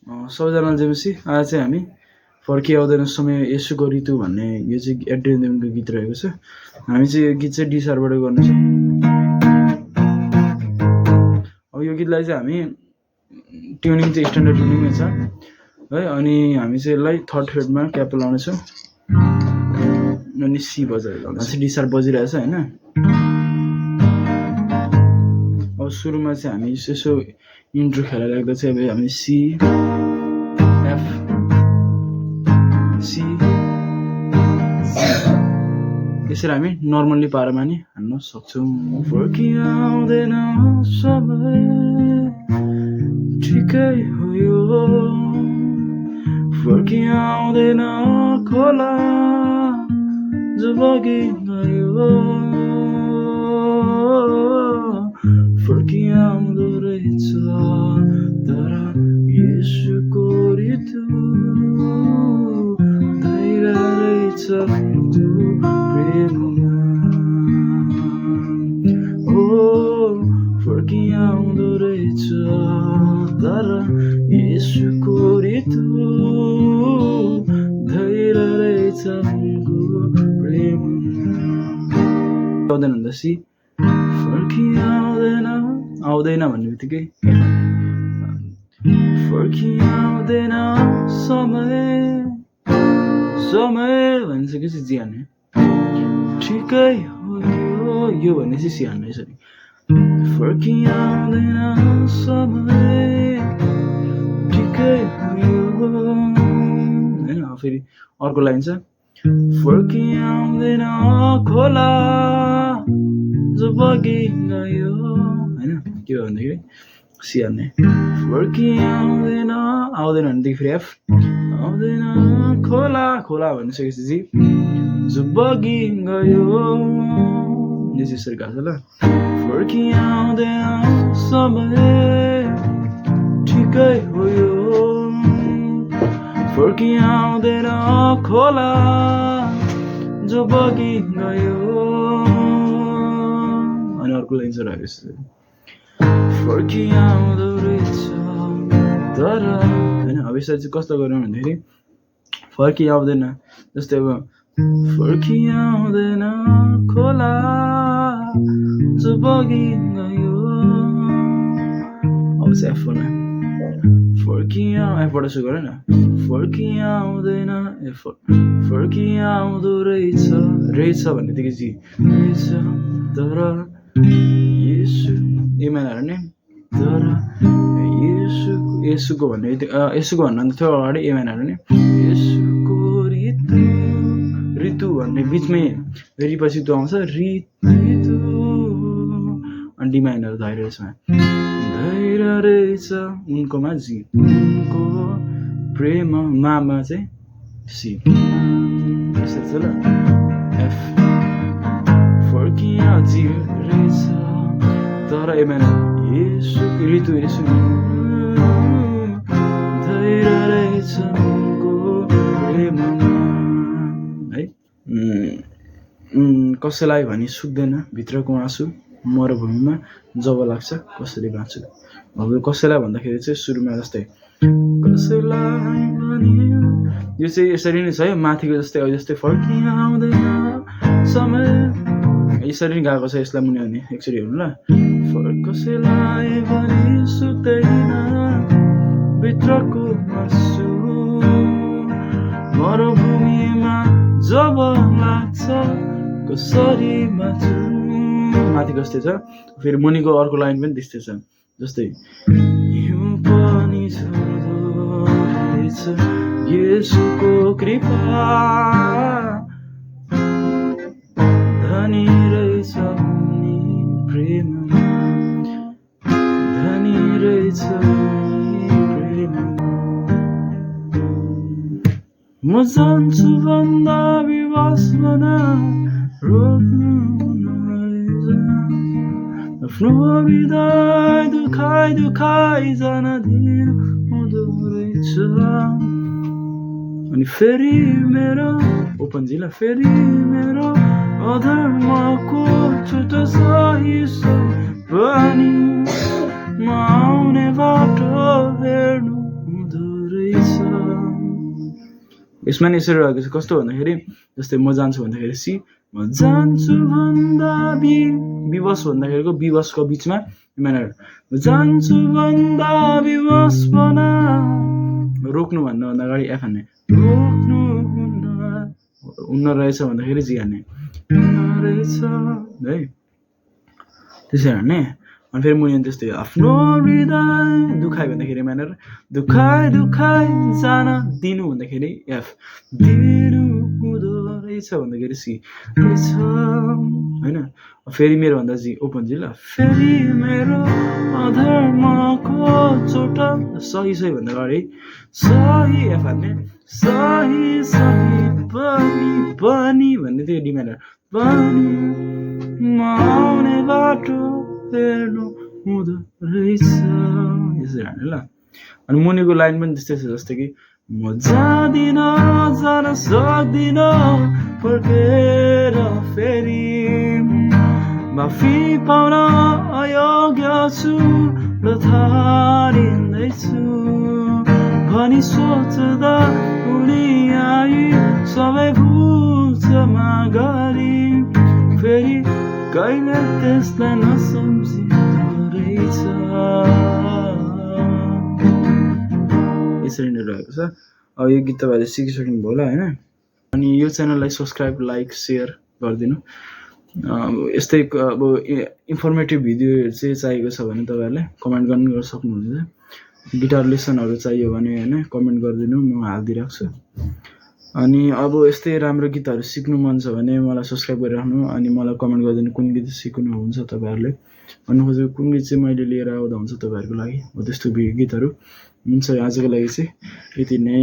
सबैजनालाई जेमेसी आज चाहिँ हामी फर्किआउँदैन समय यसुको ऋतु भन्ने यो चाहिँ एड्रेनको गीत रहेको छ। हामी चाहिँ यो गीत चाहिँ डिसारबाट गर्नेछौँ। अब यो गीतलाई चाहिँ हामी ट्युनिङ चाहिँ स्ट्यान्डर्ड ट्युनिङमै छ है। अनि हामी चाहिँ यसलाई थर्ड फ्रेटमा क्याप लाउनेछौँ अनि सी बजाएर लाउँदैछ। डिसार बजिरहेछ होइन। अब सुरुमा चाहिँ हामी यसो इन्ट्रो खेला लाग्दा चाहिँ अब हामी सी एफ सी यसरी हामी नर्मल्ली पारामा नि हान्न सक्छौँ। फर्किआउँदैन समय ठिकै हो यो, फर्किआउँदैन खोला जो बगी गयो, फर्किआउँदो रहेछ तर येशूको ऋतु धैर्य रहेछ प्रेममा। ओ फर्किआउँदो रहेछ तर येशूको ऋतु धैर्य रहेछ प्रेममा। आउँदैन भन्दा सी फर्किआउँदैन आउँदैन भन्ने बित्तिकै फर्किआउँदैन समय समय भनिसकेपछि जी हान्ने ठिकै हो यो भनेपछि सी हान्ने यसरी फर्किआउँदैन समय ठिकै हो होइन। फेरि अर्को लाइन छ फर्किआउँदैन खोला जो बगी गयो होइन। के हो भन्दाखेरि सी हान्ने फर्किआउँदैन आउँदैन भनेदेखि फेरि एफ आउँदैन खोला खोला भनिसकेपछि जी जो बगी गयो यसरी गएको छ ल। फर्किआउँदैन समय ठिकै हो यो, फर्किआउँदैन खोला जो बगी गयो अनि अर्को लाइन छ रहेछ फर्किआउँदो रहेछ तर होइन। अब यसरी चाहिँ कस्तो गर्नु भन्दाखेरि फर्किआउँदैन जस्तै अब फर्किआउँदैन खोला जो बगी गयो। अब चाहिँ एफबाट एफबाट सुरु गर न फर्किआउँदैन फर्किआउँदो रहेछ रहेछ भन्ने बित्तिकै जी रहेछ तर येशू ए माइनर नि तर येशूको भन्ने येशूको भन्नु थियो अगाडि ए माइनर नि येशूको ऋतु ऋतु भन्ने बिचमै फेरि पछि त्यो आउँछ ऋतु अनि डी माइनर धैर्य यसमा धैर्य रहेछ उनकोमा जी उनको प्रेम मामा चाहिँ सी यसरी छ ल एफ फर्किया जी रहेछ तर ए माइनर येशू ऋतु येशू धैर्य रहेछ उनको प्रेममा है। कसैलाई भनी सुक्दैन भित्रको आँसु मरुभूमिमा जब लाग्छ कसरी बाँच्छु। अब कसैलाई भन्दाखेरि चाहिँ सुरुमा जस्तै कसैलाई भनी यो चाहिँ यसरी नै छ है माथिको जस्तै जस्तै फर्किआउँदैन समय यसरी नै गएको छ। यसलाई मुनि भने एकचोटि हेर्नु ल कसैलाई भनी सुक्दैन भित्रको आँसु मरुभूमिमा जब लाग्छ कसरी बाँच्छु। माथि कस्तै छ फेरि मुनिको अर्को लाइन पनि त्यस्तै छ जस्तै हिउँ पनि झर्दो रहेछ येशूको कृपा धनी रहेछ उनी प्रेममा धनी रहेछ उनी प्रेममा। म जान्छु भन्दा विवासमा रोक्नु आफ्नो हृदय दुखाइ जान दिनु हुँदो रहेछ। अनि फेरि मेरो ओपन जिल्ला फेरि मेरो अधर्मको छुटो सही पनि म आउने बाटो हेर्नु हुँदो यसमा नि यसरी रहेको छ कस्तो भन्दाखेरि जस्तै म जान्छु भन्दाखेरि सी म जान्छु भन्दा विवश भन्दाखेरिको विवशको बिचमा म्यानर म जान्छु भन्दा विवश बना रोक्नु भन्दा अगाडि एफ हान्ने रोक्नु हुन्न रहेछ भन्दाखेरि जी हान्ने रहेछ है त्यसरी हान्ने अनि फेरि मुनि त्यस्तै आफ्नो हृदय दुखाइ भन्दाखेरि म्यानर दुखाइ जान दिनु भन्दाखेरि एफ दिनु हुँदो रहेछ भन्दाखेरि सी रहेछ होइन फेरि मेरो भन्दा जी ओपन जी ल फेरि मेरो अधर्मको चोट सही भन्दा अगाडि सही एफ हान्ने सही पनि भन्ने त्यो डी म्यानर पनि आउने बाटो हेर्नु हुँदो रहेछ यसरी हान्ने ल अनि मुनिको लाइन पनि त्यस्तै छ जस्तै कि म जान सक्दिन फर्केर फेरि माफी पाउन अयोग्य छु र थारिँदैछु भनी सोच्दा उनी आई सबै भुल क्षमा गरी फेरि कहिले त्यसलाई नसम्झिँदो रहेछ यसरी नै रहेको छ अब यो गीत तपाईँले सिकिसक्नु भयो होला होइन अनि यो च्यानललाई सब्सक्राइब लाइक सेयर गरिदिनु यस्तै अब इन्फर्मेटिभ भिडियोहरू चाहिँ चाहिएको छ भने तपाईँहरूले कमेन्ट गर्न सक्नुहुन्छ गिटार लेसनहरू चाहियो भने होइन कमेन्ट गरिदिनु म हालिदिइराख्छु छु अनि अब यस्तै राम्रो गीतहरू सिक्नु मन छ भने मलाई सब्सक्राइब गरिराख्नु अनि मलाई कमेन्ट गरिदिनु कुन गीत सिक्नुहुन्छ तपाईँहरूले भन्नु खोजेको कुन गीत चाहिँ मैले लिएर आउँदा हुन्छ तपाईँहरूको लागि हो त्यस्तो गीतहरू हुन्छ आजको लागि चाहिँ यति नै